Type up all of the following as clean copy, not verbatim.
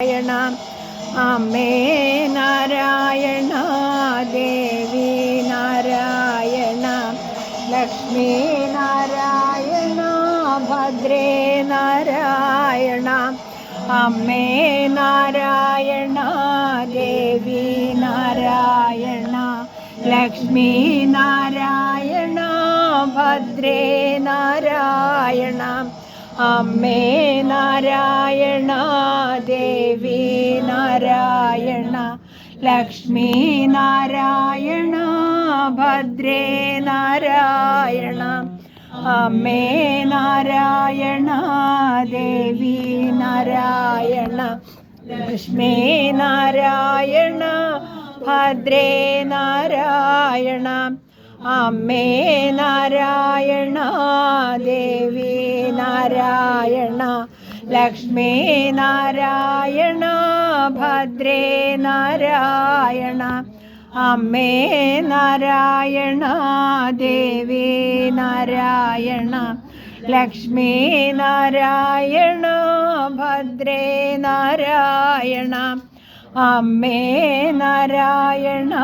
നാരായണ അമ്മേ നാരായണ ദേവി നാരായണ ലക്ഷ്മി നാരായണ ഭദ്രേ നാരായണ അമ്മേ നാരായണ ദേവി നാരായണ ലക്ഷ്മി നാരായണ ഭദ്രേ നാരായണ അമ്മേ നാരായണ ദേവി നാരായണ ലക്ഷ്മി നാരായണ ഭദ്രേ നാരായണ അമ്മേ നാരായണ ദേവി നാരായണ ലക്ഷ്മി നാരായണ ഭദ്രേ നാരായണ അമ്മേ നാരായണ ദേവി നാരായണ ലക്ഷ്മി നാരായണ ഭദ്രേ നാരായണ അമ്മേ നാരായണ ദേവി നാരായണ ലക്ഷ്മി നാരായണ ഭദ്രേ നാരായണ അമ്മേ നാരായണ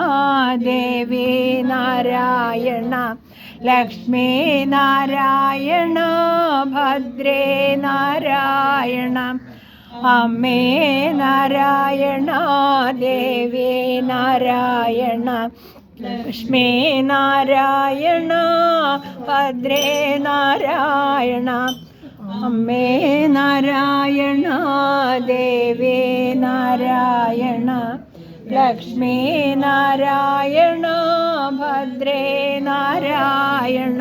ദേവി നാരായണ ലക്ഷ്മി നാരായണ ഭദ്രേ നാരായണ അമ്മേ നാരായണ ദേവി നാരായണ ലക്ഷ്മി നാരായണ ഭദ്രേ നാരായണ അമ്മേ നാരായണ ദേവി നാരായണ ലക്ഷ്മി നാരായണ ഭദ്രേ നാരായണ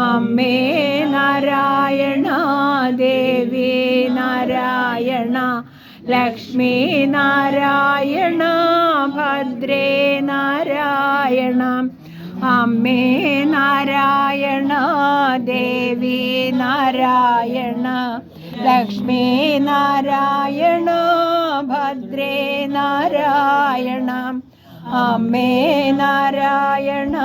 അമ്മേ നാരായണ ദേവി നാരായണ ലക്ഷ്മി നാരായണ ഭദ്രേ നാരായണ അമ്മേ നാരായണ ദേവി നാരായണ ലക്ഷ്മി നാരായണ ഭദ്രേ നാരായണ അമ്മേ നാരായണ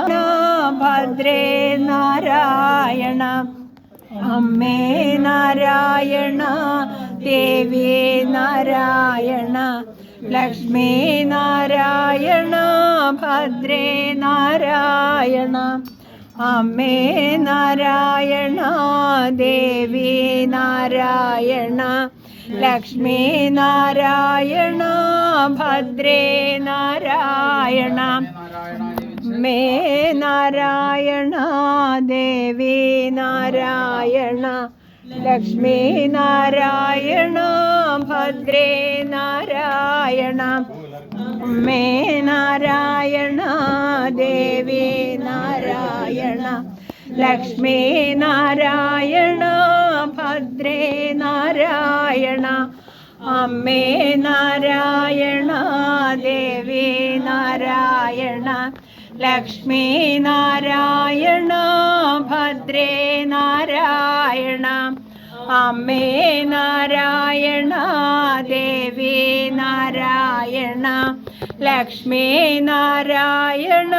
ഭദ്രേ നാരായണ അമ്മേ നാരായണ ദേവി നാരായണ ലക്ഷ്മി നാരായണ ഭദ്രേ നാരായണ അമ്മേ നാരായണ ദേവി നാരായണ ലക്ഷ്മി നാരായണ ഭദ്രേ നാരായണ അമ്മേ നാരായണ ദേവി നാരായണ ലക്ഷ്മി നാരായണ ഭദ്രേ നാരായണ അമ്മേ നാരായണ ദേവി നാരായണ ലക്ഷ്മി നാരായണ ഭദ്രേ നാരായണ അമ്മേ നാരായണ ദേവി നാരായണ ലക്ഷ്മി നാരായണ ഭദ്രേ നാരായണ അമ്മേ നാരായണ ദേവി നാരായണ ലക്ഷ്മി നാരായണ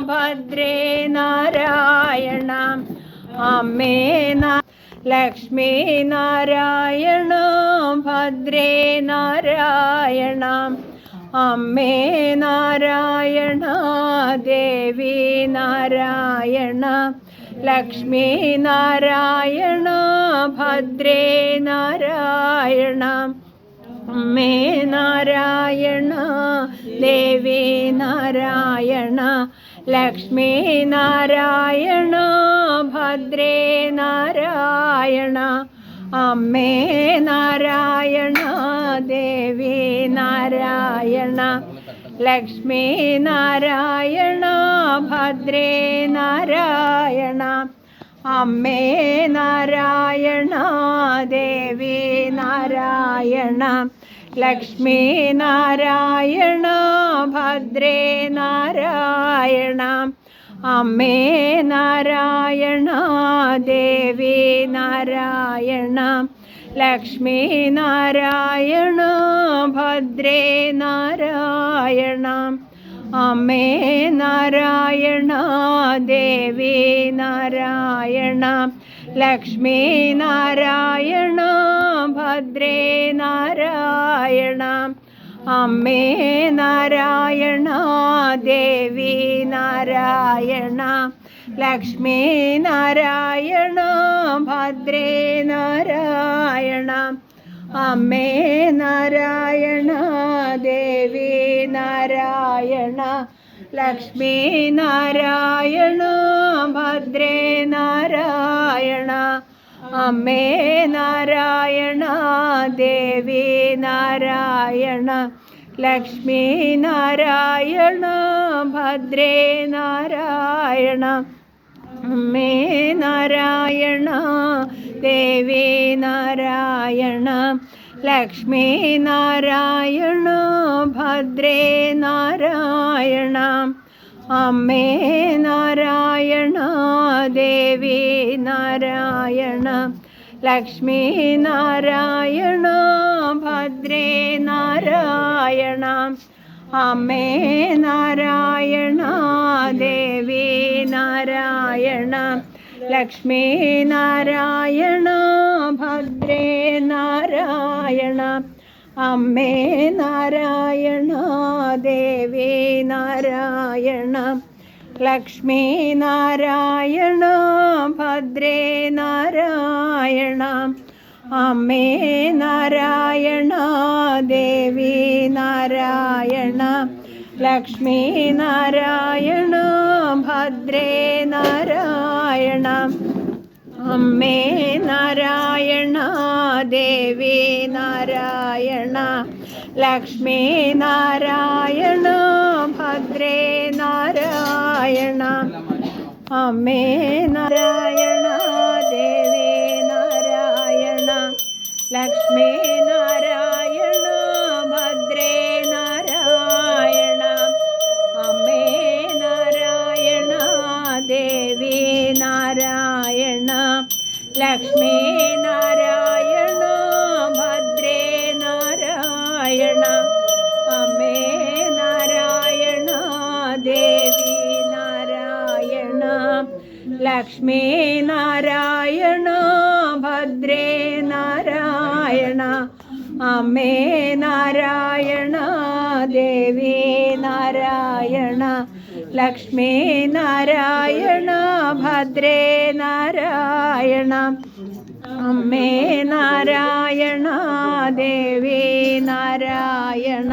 ഭദ്രേ നാരായണ അമ്മേ ലക്ഷ്മി നാരായണ ഭദ്രേ നാരായണ അമ്മേ നാരായണ ദേവി നാരായണ ലക്ഷ്മി നാരായണ ഭദ്രേ നാരായണ അമ്മേ നാരായണ ദേവി നാരായണ ലക്ഷ്മി നാരായണ ഭദ്രേ നാരായണ അമ്മേ നാരായണ ദേവി നാരായണ ലക്ഷ്മി നാരായണ ഭദ്രേ നാരായണ അമ്മേ നാരായണ ദേവി നാരായണ ലക്ഷ്മി നാരായണ ഭദ്രേ നാരായണ അമ്മേ നാരായണ ദേവി നാരായണ ലക്ഷ്മി നാരായണ ഭദ്രേ നാരായണ അമ്മേ നാരായണ ദേവി നാരായണ ലക്ഷ്മി നാരായണ ഭദ്രേ നാരായണ. അമ്മേ നാരായണ ദേവി നാരായണ ലക്ഷ്മി നാരായണ ഭദ്രേ നാരായണ. അമ്മേ നാരായണ ദേവി നാരായണ ലക്ഷ്മി നാരായണ ഭദ്രേ നാരായണ. അമ്മേ നാരായണ ദേവി നാരായണ ലക്ഷ്മി നാരായണ ഭദ്രേ നാരായണ. അമ്മേ നാരായണ ദേവി നാരായണ ലക്ഷ്മി നാരായണ ഭദ്രേ നാരായണ. അമ്മേ നാരായണ ദേവി നാരായണ ലക്ഷ്മി നാരായണ ഭദ്രേ നാരായണ. അമ്മേ നാരായണ ദേവി നാരായണ ലക്ഷ്മി നാരായണ ഭദ്രേ നാരായണ. അമ്മേ നാരായണ ദേവി നാരായണ ലക്ഷ്മി നാരായണ ഭദ്രേ നാരായണ. അമ്മേ നാരായണ ദേവി നാരായണ ലക്ഷ്മി നാരായണ ഭദ്രേ നാരായണ. അമ്മേ നാരായണ ദേവി നാരായണ ലക്ഷ്മി നാരായണ ഭദ്രേ നാരായണ. അമ്മേ നാരായണ ദേവി നാരായണ ലക്ഷ്മി നാരായണ ഭദ്രേ നാരായണ. അമ്മേ നാരായണ ദേവി നാരായണ ലക്ഷ്മി നാരായണ ഭദ്രേ നാരായണ. അമ്മേ നാരായണ ദേവി നാരായണ ലക്ഷ്മി നാരായണ ഭദ്രേ നാരായണ. അമ്മേ നാരായണ ദേവി നാരായണ ലക്ഷ്മി നാരായണ ഭദ്രേ നാരായണ. അമ്മേ നാരായണ ദേവി നാരായണ.